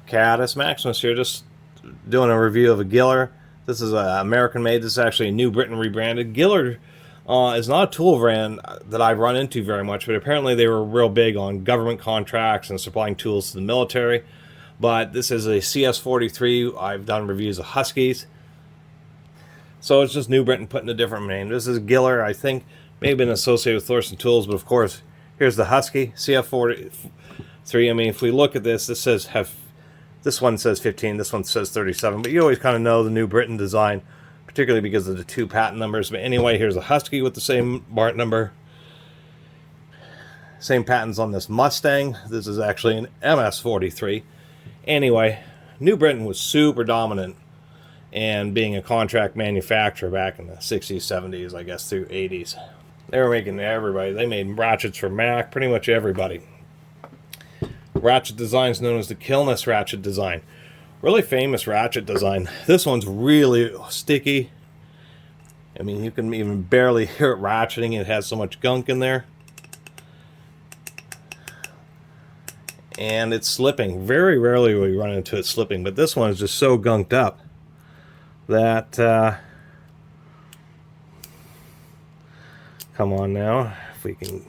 Catus, Maximus here, just doing a review of a Giller. This is American made. This is actually a New Britain rebranded. Giller is not a tool brand that I've run into very much, but apparently they were real big on government contracts and supplying tools to the military. But this is a CS43. I've done reviews of Huskies. So it's just New Britain putting a different name. This is Giller, I think, may have been associated with Thorson Tools, but of course, here's the Husky, CF43. I mean, if we look at this, this one says 15, this one says 37, but you always kind of know the New Britain design, particularly because of the two patent numbers. But anyway, here's a Husky with the same part number. Same patents on this Mustang. This is actually an MS43. Anyway, New Britain was super dominant and being a contract manufacturer back in the 60s, 70s, I guess, through 80s. They were making everybody. They made ratchets for Mac, pretty much everybody. Ratchet design is known as the Kilness ratchet design. Really famous ratchet design. This one's really sticky. I mean, you can even barely hear it ratcheting. It has so much gunk in there. And it's slipping. Very rarely will you run into it slipping, but this one is just so gunked up that come on now, if we can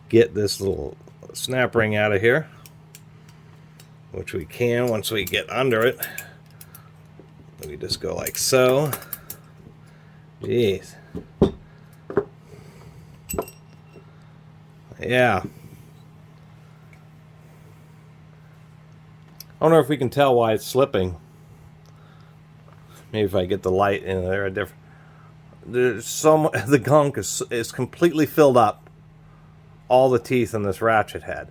get this little snap ring out of here, which we can once we get under it. We just go like so. Jeez. Yeah. I wonder if we can tell why it's slipping. Maybe if I get the light in there, there's so much, the gunk is completely filled up. All the teeth in this ratchet head.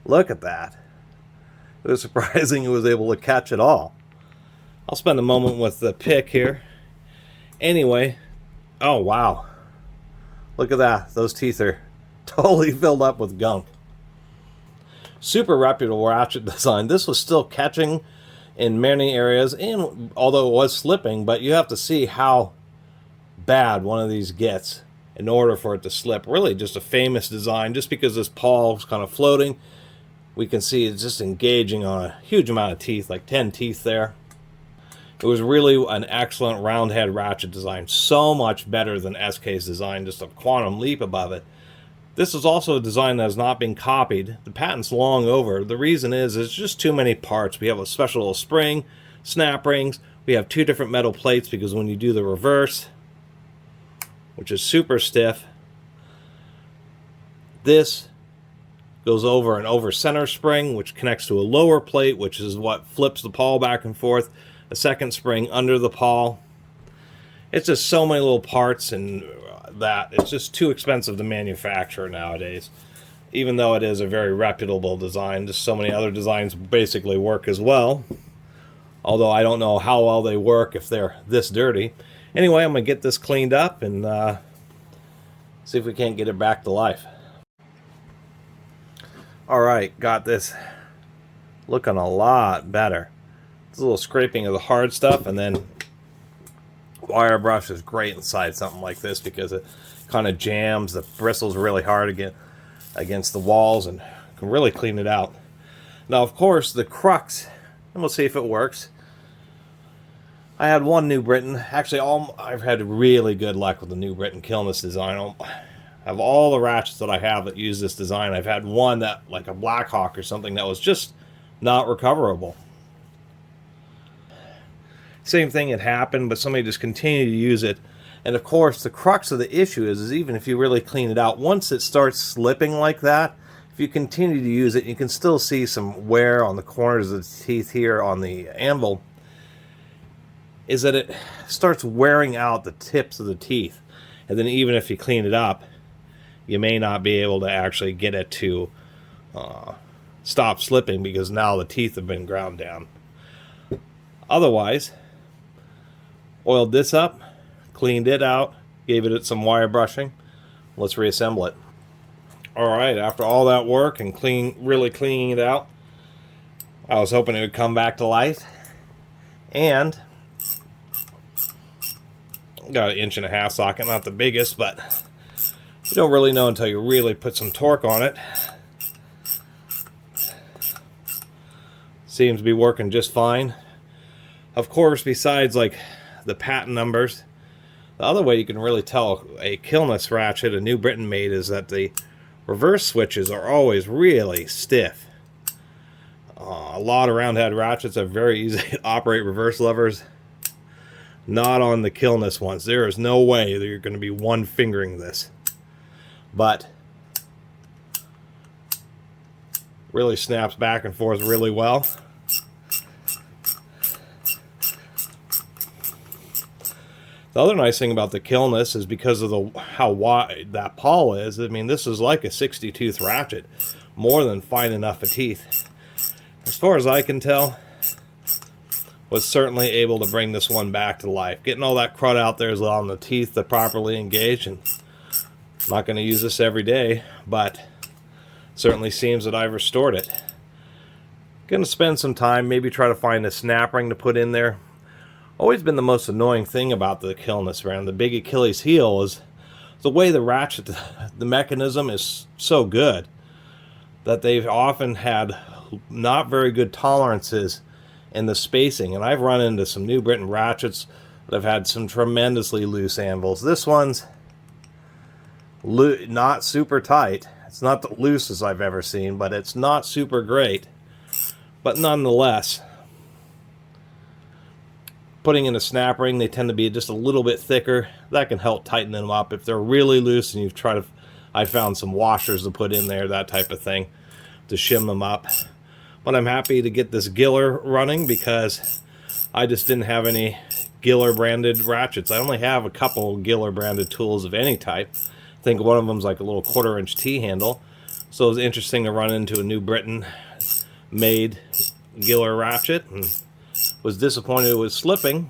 Look at that. It was surprising it was able to catch it all. I'll spend a moment with the pick here. Anyway, oh wow. Look at that. Those teeth are totally filled up with gunk. Super reputable ratchet design. This was still catching in many areas, and although it was slipping, but you have to see how bad one of these gets in order for it to slip. Really just a famous design. Just because this pawl is kind of floating, we can see it's just engaging on a huge amount of teeth, like 10 teeth there. It was really an excellent round head ratchet design. So much better than SK's design, just a quantum leap above it. This is also a design that has not been copied. The patent's long over. The reason is it's just too many parts. We have a special little spring, snap rings. We have two different metal plates because when you do the reverse, which is super stiff, this goes over an over center spring, which connects to a lower plate, which is what flips the pawl back and forth. A second spring under the pawl. It's just so many little parts, and that it's just too expensive to manufacture nowadays. Even though it is a very reputable design, just so many other designs basically work as well. Although I don't know how well they work if they're this dirty. Anyway, I'm going to get this cleaned up and see if we can't get it back to life. Alright, got this looking a lot better. It's a little scraping of the hard stuff, and then wire brush is great inside something like this because it kind of jams the bristles really hard against the walls and can really clean it out. Now, of course, the crux, and we'll see if it works. I had one New Britain. Actually, I've had really good luck with the New Britain Kilness design. Of all the ratchets that I have that use this design, I've had one that, like a Black Hawk or something, that was just not recoverable. Same thing had happened, but somebody just continued to use it. And of course, the crux of the issue is even if you really clean it out, once it starts slipping like that, if you continue to use it, you can still see some wear on the corners of the teeth here on the anvil. Is that it starts wearing out the tips of the teeth. And then even if you clean it up, you may not be able to actually get it to stop slipping because now the teeth have been ground down. Otherwise, oiled this up, cleaned it out, gave it some wire brushing. Let's reassemble it. Alright, after all that work and really cleaning it out, I was hoping it would come back to life. And got an 1.5-inch socket, not the biggest, but You don't really know until you really put some torque on it. Seems to be working just fine. Of course, besides like the patent numbers, the other way you can really tell a Kilness ratchet, a New Britain made, is that the reverse switches are always really stiff. A lot of round-head ratchets are very easy to operate reverse levers. Not on the Kilness ones. There is no way that you're going to be one-fingering this. But really snaps back and forth really well. The other nice thing about the Kilness is because of how wide that pawl is. I mean, this is like a 60-tooth ratchet. More than fine enough for teeth. As far as I can tell, was certainly able to bring this one back to life. Getting all that crud out there is allowing the teeth to properly engage. And I'm not going to use this every day, but certainly seems that I've restored it. Going to spend some time, maybe try to find a snap ring to put in there. Always been the most annoying thing about the Kilness brand, the big Achilles heel, is the way the ratchet, the mechanism is so good that they've often had not very good tolerances in the spacing. And I've run into some New Britain ratchets that have had some tremendously loose anvils. This one's not super tight. It's not the loosest I've ever seen, but it's not super great. But nonetheless, putting in a snap ring, they tend to be just a little bit thicker. That can help tighten them up. If they're really loose and you've tried to, I found some washers to put in there, that type of thing, to shim them up. But I'm happy to get this Giller running because I just didn't have any Giller branded ratchets. I only have a couple Giller branded tools of any type. I think one of them's like a little 1/4-inch T-handle. So it was interesting to run into a New Britain made Giller ratchet, and was disappointed it was slipping.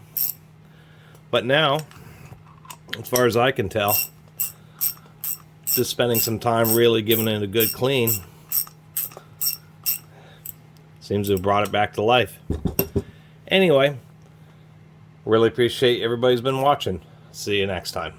But now, as far as I can tell, just spending some time really giving it a good clean, seems to have brought it back to life. Anyway, really appreciate everybody's been watching. See you next time.